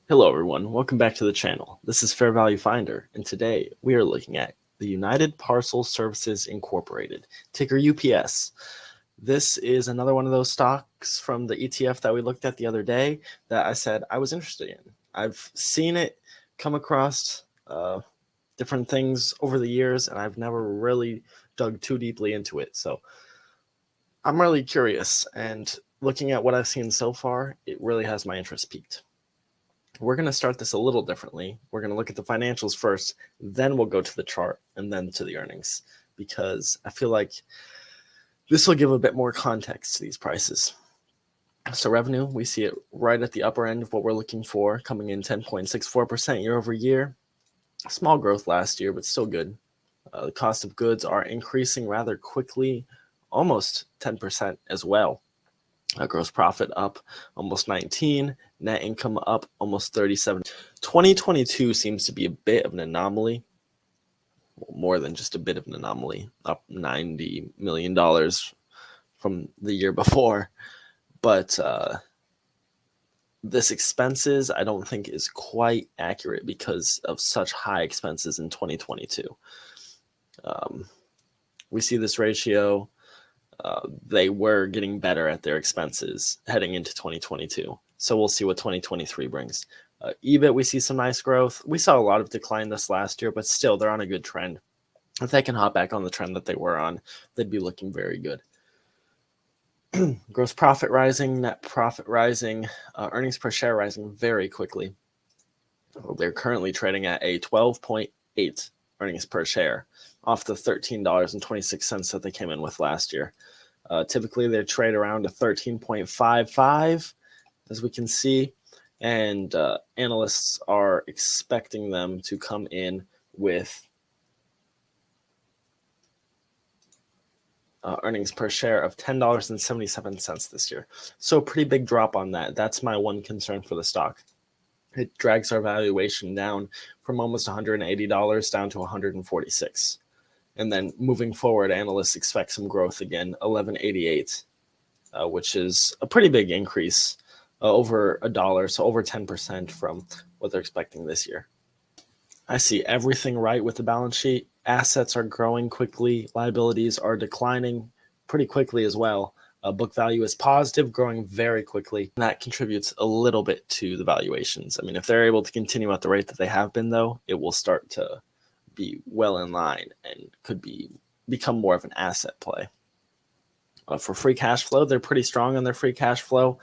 Hello everyone, welcome back to the channel. This is Fair Value Finder, and today we are looking at the United Parcel Services Incorporated, ticker UPS. This is another one of those stocks from the ETF that we looked at the other day that I said I was interested in. I've seen it come across different things over the years, and I've never really dug too deeply into it. So I'm really curious, and looking at what I've seen so far, it really has my interest piqued. We're going to start this a little differently. We're going to look at the financials first, then we'll go to the chart and then to the earnings, because I feel like this will give a bit more context to these prices. So revenue, we see it right at the upper end of what we're looking for, coming in 10.64% year over year. Small growth last year, but still good. The cost of goods are increasing rather quickly, almost 10% as well. Gross profit up almost 19, net income up almost 37. 2022 seems to be a bit of an anomaly, more than just a bit of an anomaly, up $90 million from the year before. But this expenses, I don't think is quite accurate because of such high expenses in 2022. We see this ratio. They were getting better at their expenses heading into 2022. So we'll see what 2023 brings. EBIT, we see some nice growth. We saw a lot of decline this last year, but still they're on a good trend. If they can hop back on the trend that they were on, they'd be looking very good. Gross profit rising, net profit rising, earnings per share rising very quickly. They're currently trading at a 12.8 earnings per share off the $13.26 that they came in with last year. Typically, they trade around a 13.55, as we can see, and analysts are expecting them to come in with earnings per share of $10.77 this year. So a pretty big drop on that. That's my one concern for the stock. It drags our valuation down from almost $180 down to $146. And then moving forward, analysts expect some growth again, $11.88, which is a pretty big increase, over $1, so over 10% from what they're expecting this year. I see everything right with the balance sheet. Assets are growing quickly. Liabilities are declining pretty quickly as well. Book value is positive, growing very quickly. And that contributes a little bit to the valuations. I mean, if they're able to continue at the rate that they have been, though, it will start to be well in line and could become more of an asset play. For free cash flow, they're pretty strong on their free cash flow.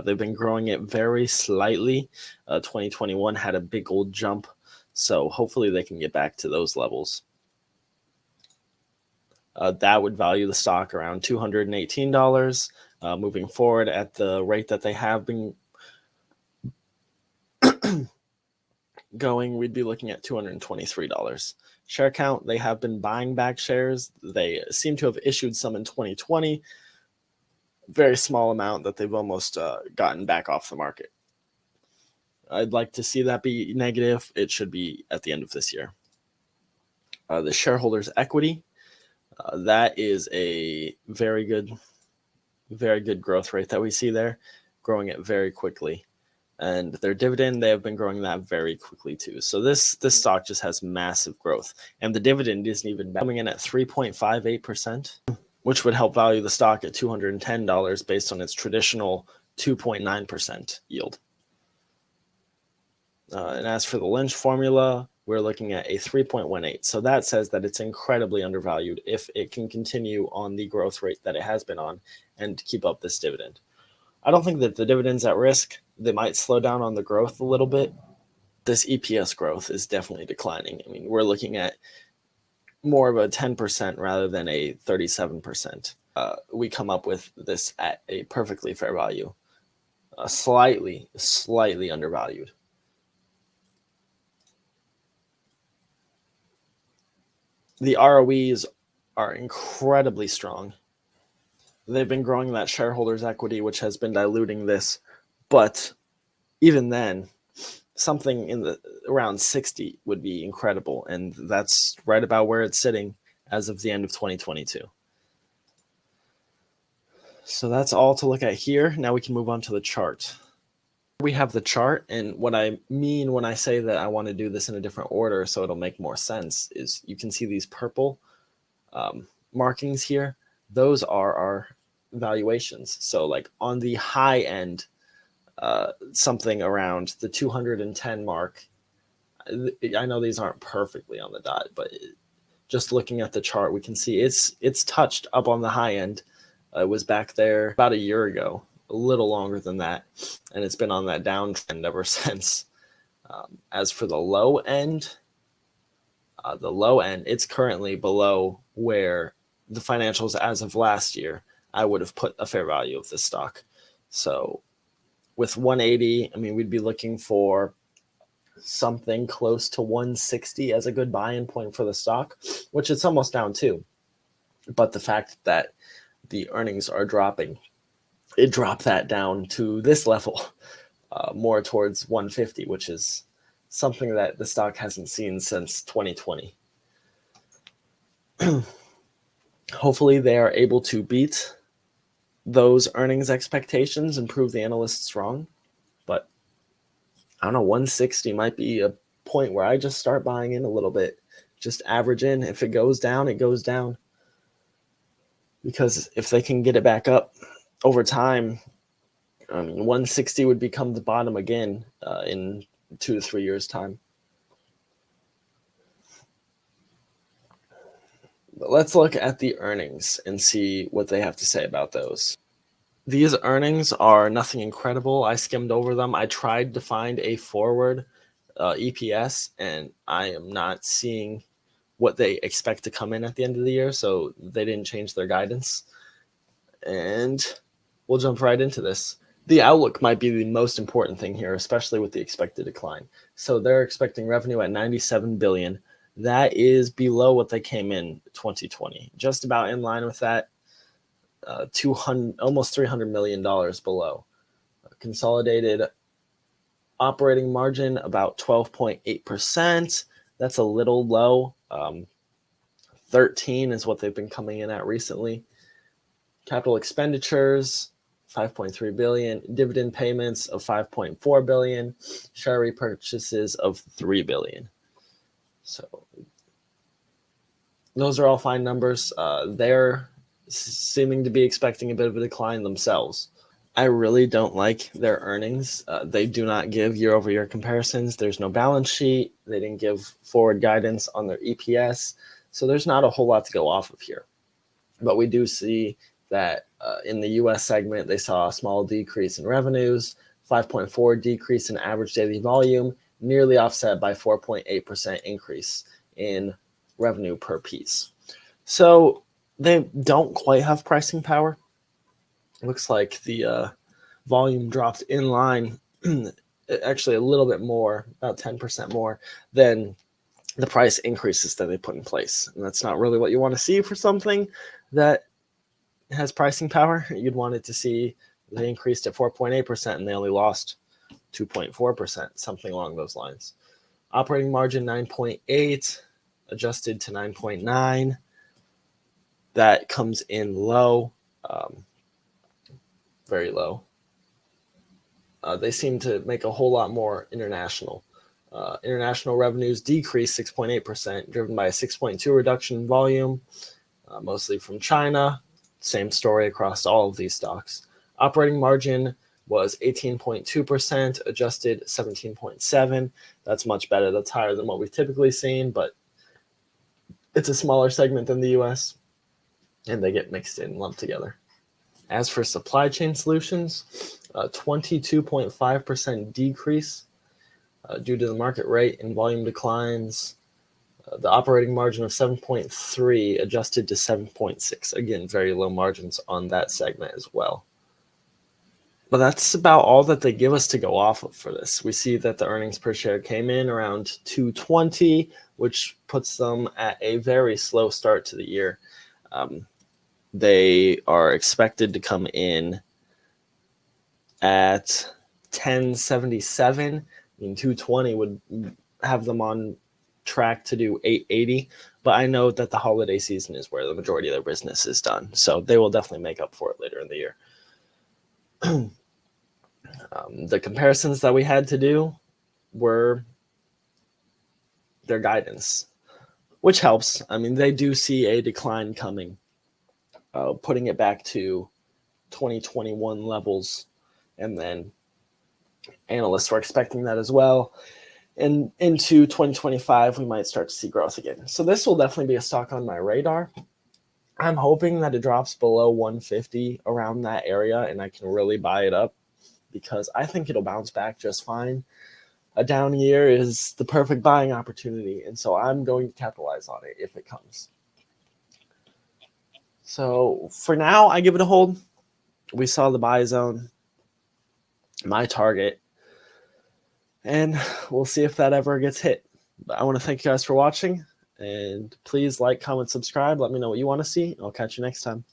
They've been growing it very slightly. 2021 had a big old jump, so hopefully they can get back to those levels. That would value the stock around $218. Moving forward at the rate that they have been going, we'd be looking at $223. Share count, they have been buying back shares. They seem to have issued some in 2020. Very small amount that they've almost gotten back off the market. I'd like to see that be negative. It should be at the end of this year. The shareholders' equity, that is a very good growth rate that we see there, growing it very quickly. And their dividend, they have been growing that very quickly too. So this stock just has massive growth. And the dividend isn't even coming in at 3.58%, which would help value the stock at $210 based on its traditional 2.9% yield. And as for the Lynch formula, we're looking at a 3.18. So that says that it's incredibly undervalued if it can continue on the growth rate that it has been on and keep up this dividend. I don't think that the dividend's at risk. They might slow down on the growth a little bit. This EPS growth is definitely declining. I mean, we're looking at more of a 10% rather than a 37%. We come up with this at a perfectly fair value, slightly undervalued. The ROEs are incredibly strong. They've been growing that shareholders' equity, which has been diluting this. But even then, something in the around 60 would be incredible. And that's right about where it's sitting as of the end of 2022. So that's all to look at here. Now we can move on to the chart. We have the chart, and what I mean when I say that I want to do this in a different order so it'll make more sense is you can see these purple markings here. Those are our valuations. So like on the high end, something around the 210 mark. I know these aren't perfectly on the dot, but just looking at the chart, we can see it's touched up on the high end. It was back there about a year ago, a little longer than that, and it's been on that downtrend ever since. As for the low end, it's currently below where the financials as of last year I would have put a fair value of this stock. So with 180, I mean, we'd be looking for something close to 160 as a good buy-in point for the stock, which it's almost down to. But the fact that the earnings are dropping, it dropped that down to this level, more towards 150, which is something that the stock hasn't seen since 2020. Hopefully they are able to beat those earnings expectations and prove the analysts wrong. But I don't know, 160 might be a point where I just start buying in a little bit. Just average in. If it goes down, it goes down. Because if they can get it back up over time, I mean, 160 would become the bottom again in 2 to 3 years' time. But let's look at the earnings and see what they have to say about those. These earnings are nothing incredible. I skimmed over them. I tried to find a forward EPS, and I am not seeing what they expect to come in at the end of the year, so they didn't change their guidance. And we'll jump right into this. The outlook might be the most important thing here, especially with the expected decline. So they're expecting revenue at $97 billion. That is below what they came in 2020, just about in line with that. Almost $300 million below. Consolidated operating margin about 12.8%. That's a little low. 13 is what they've been coming in at recently. Capital expenditures, 5.3 billion. Dividend payments of 5.4 billion. Share repurchases of 3 billion. So those are all fine numbers. They're seeming to be expecting a bit of a decline themselves. I really don't like their earnings. They do not give year-over-year comparisons. There's no balance sheet. They didn't give forward guidance on their EPS. So there's not a whole lot to go off of here. But we do see that in the U.S. segment, they saw a small decrease in revenues, 5.4% decrease in average daily volume, nearly offset by 4.8% increase in revenue per piece. So they don't quite have pricing power. It looks like the volume dropped in line, actually a little bit more, about 10% more than the price increases that they put in place. And that's not really what you want to see for something that has pricing power. You'd want it to see they increased at 4.8% and they only lost 2.4%, something along those lines. Operating margin 9.8, adjusted to 9.9. That comes in low, very low. They seem to make a whole lot more international. International revenues decreased 6.8%, driven by a 6.2% reduction in volume, mostly from China. Same story across all of these stocks. Operating margin was 18.2%, adjusted 17.7%. That's much better. That's higher than what we've typically seen, but it's a smaller segment than the US, and they get mixed in, lumped together. As for supply chain solutions, 22.5% decrease due to the market rate and volume declines. The operating margin of 7.3 adjusted to 7.6. Again, very low margins on that segment as well. But that's about all that they give us to go off of for this. We see that the earnings per share came in around 220, which puts them at a very slow start to the year. They are expected to come in at 1077. I mean, 220 would have them on track to do 880, but I know that the holiday season is where the majority of their business is done, so they will definitely make up for it later in the year. The comparisons that we had to do were their guidance, which helps. I mean, they do see a decline coming, putting it back to 2021 levels, and then analysts were expecting that as well. And into 2025, we might start to see growth again. So this will definitely be a stock on my radar. I'm hoping that it drops below 150 around that area, and I can really buy it up because I think it'll bounce back just fine. A down year is the perfect buying opportunity, and so I'm going to capitalize on it if it comes. So for now, I give it a hold. We saw the buy zone, my target, and we'll see if that ever gets hit. But I want to thank you guys for watching, and please like, comment, subscribe. Let me know what you want to see. I'll catch you next time.